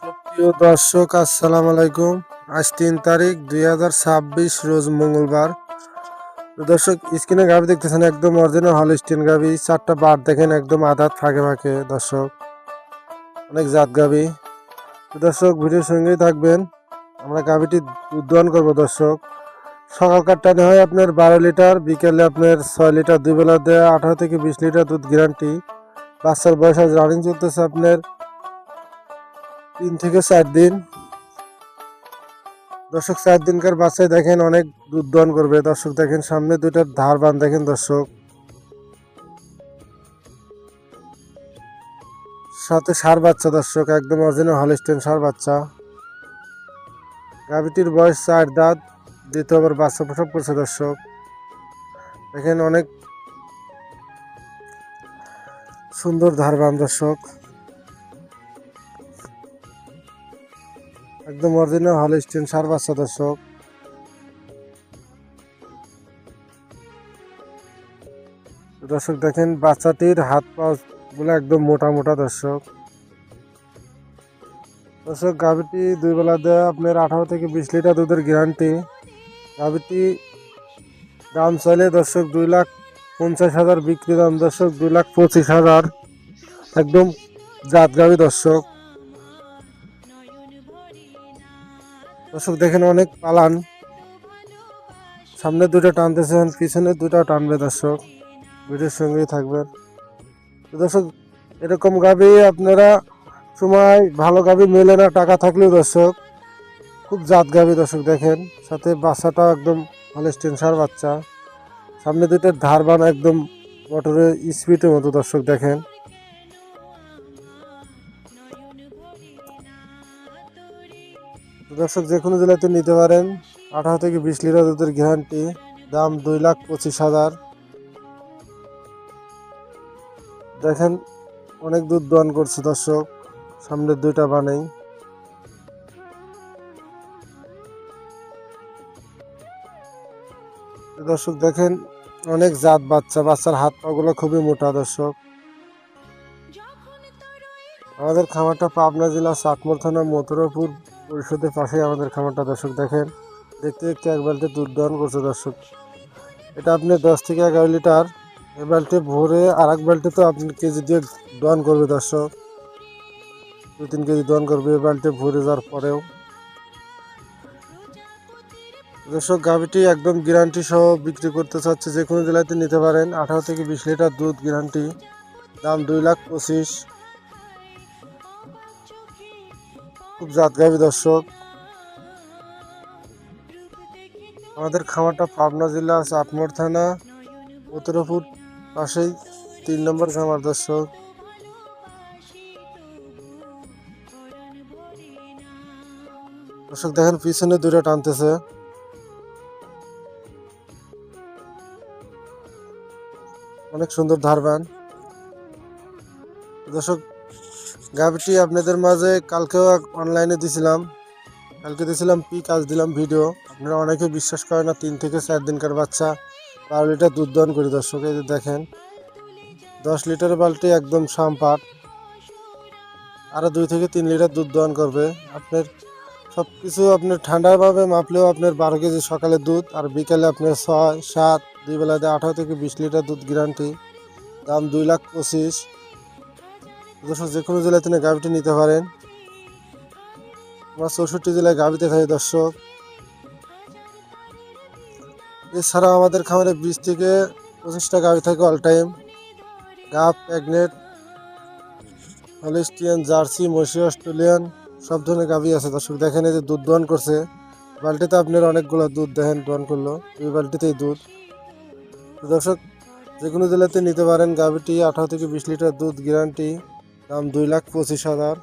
প্রিয় দর্শক, আসসালামু আলাইকুম। আজ 3 তারিখ 2026 রোজ মঙ্গলবার। তো দর্শক, স্ক্রিনে গাভি দেখতেছেন, একদম অরিজিনাল হলস্টিন গাভি। 4টা বার দেখেন, একদম আদাত ফাঁকে ফাঁকে। দর্শক, অনেক জাত গাভি। তো দর্শক, ভিডিওর সঙ্গেই থাকবেন। আমরা গাভিটি উদ্যান করবো দর্শক। সকালকার টাইমে হয় আপনার 12 লিটার, বিকেলে আপনার 6 লিটার, দুই বেলা দেওয়া 18 থেকে 20 লিটার দুধ গ্যারান্টি। বাচ্চার বয়স আজ রানিং চলতেছে আপনার 3 থেকে 4 দিন। দর্শক, 4 দিনকার বাচ্চায় দেখেন অনেক দুধ দহন করবে। দর্শক দেখেন, সামনে দুইটার ধার বান দেখেন দর্শক, সাথে ষাঁড় বাচ্চা। দর্শক, একদম অরিজিনাল হলস্টেইন ষাঁড় বাচ্চা। গাভীটির বয়স 4 দাঁত, দ্বিতীয়বার বাচ্চা প্রসব করছে। দর্শক দেখেন, অনেক সুন্দর ধার বান। দর্শক, একদম অরিজিনাল হলস্টেইন ষাঁড় বাচ্চা। দর্শক দর্শক দেখেন, বাচ্চাটির হাত পা গুলো একদম মোটা মোটা। দর্শক দর্শক গাভীটি দুই বেলা দেয় আপনার 18 থেকে 20 লিটার দুধের গ্যারান্টি। গাভীটি দাম চাইলে দর্শক 2,50,000, বিক্রি দাম দর্শক 2,25,000। একদম জাত গাভী। দর্শক দর্শক দেখেন, অনেক পালান। সামনে দুটো টানতেছেন, পিছনে দুটো টানবে। দর্শক ভিডিওর সঙ্গেই থাকবেন। দর্শক, এরকম গাভী আপনারা সময় ভালো গাভী মেলে না টাকা থাকলেও। দর্শক খুব জাত গাভী। দর্শক দেখেন, সাথে বাচ্চাটাও একদম হলস্টেইন ষাঁড় বাচ্চা। সামনে দুটোর ধার বানা একদম মোটরের স্পিডের মতো। দর্শক দেখেন, দর্শক যে কোনো জেলাতে নিতে পারেন। 18 থেকে 20 লিটার দুধের গ্যারান্টি। দাম 2,25,000। দেখেন, অনেক দুধ দহন করছে। দর্শক সামনের দুইটা বানেই। দর্শক দেখেন, অনেক জাত বাচ্চা। বাচ্চার হাত পা গুলো খুবই মোটা। দর্শক আমাদের খামারটা পাবনা জেলা চাটমোহর থানা মথুরাপুর পরিষদের পাশে আমাদের খামারটা। দর্শক দেখেন, দেখতে দেখতে এক বালতি দুধ দহন করছে। দর্শক এটা আপনি 10 থেকে 11 লিটার। এ বালতি ভরে আর এক বালতি তো আপনি কেজি দিয়ে দহন করবে। দর্শক 2-3 কেজি দহন করবে এ বালতি ভরে যাওয়ার পরেও। দর্শক গাভীটি একদম গ্যারান্টি সহ বিক্রি করতে চাচ্ছে, যে কোনো জেলাতে নিতে পারেন। 18 থেকে 20 লিটার দুধ গ্যারান্টি। দাম 2,25,000। খুব জাত গাভী। দর্শক আমাদের খামারটা পাবনা জেলা চাটমোহর থানা মথুরাপুর পাশেই 3 নম্বর খামার। দর্শক দর্শক দেখেন, পিছনে দুটো টানতেছে। অনেক সুন্দর ধারবান। দর্শক গাভীটি আপনাদের মাঝে কালকেও অনলাইনে দিছিলাম। কালকে দিয়েছিলাম পিক, আজ দিলাম ভিডিও। আপনারা অনেকে বিশ্বাস করেন না। 3 থেকে 4 দিনকার বাচ্চা 12 লিটার দুধ দহন করি। দর্শক এই যে দেখেন, 10 লিটারের বালতি একদম সামপাট। আরও 2 থেকে 3 লিটার দুধ দহন করবে। আপনার সব কিছু আপনার ঠান্ডাভাবে মাপলেও আপনার 12 কেজি সকালে দুধ, আর বিকালে আপনার 6-7, দুই বেলাতে 18 থেকে 20 লিটার দুধ গ্যারান্টি। দাম 2,25,000। দর্শক যে কোনো জেলাতে গাভীটি নিতে পারেন। আমরা 64 জেলায় গাভীতে থাকি। দর্শক এছাড়াও আমাদের খামারে 20 থেকে 25টা গাভী থাকে অল টাইম। গাভ, প্রেগনেট, হলস্টিয়ান, জার্সি, মসি, অস্ট্রেলিয়ান সব ধরনের গাভী আছে। দর্শক দেখেন, এই যে দুধ দহন করছে বালতিতে আপনার অনেকগুলো দুধ দেখেন দহন করলো। এই বালতিতেই দুধ। দর্শক যে কোনো জেলাতে নিতে পারেন। গাভীটি 18 থেকে 20 লিটার দুধ গ্যারান্টি। দাম 2,25,000।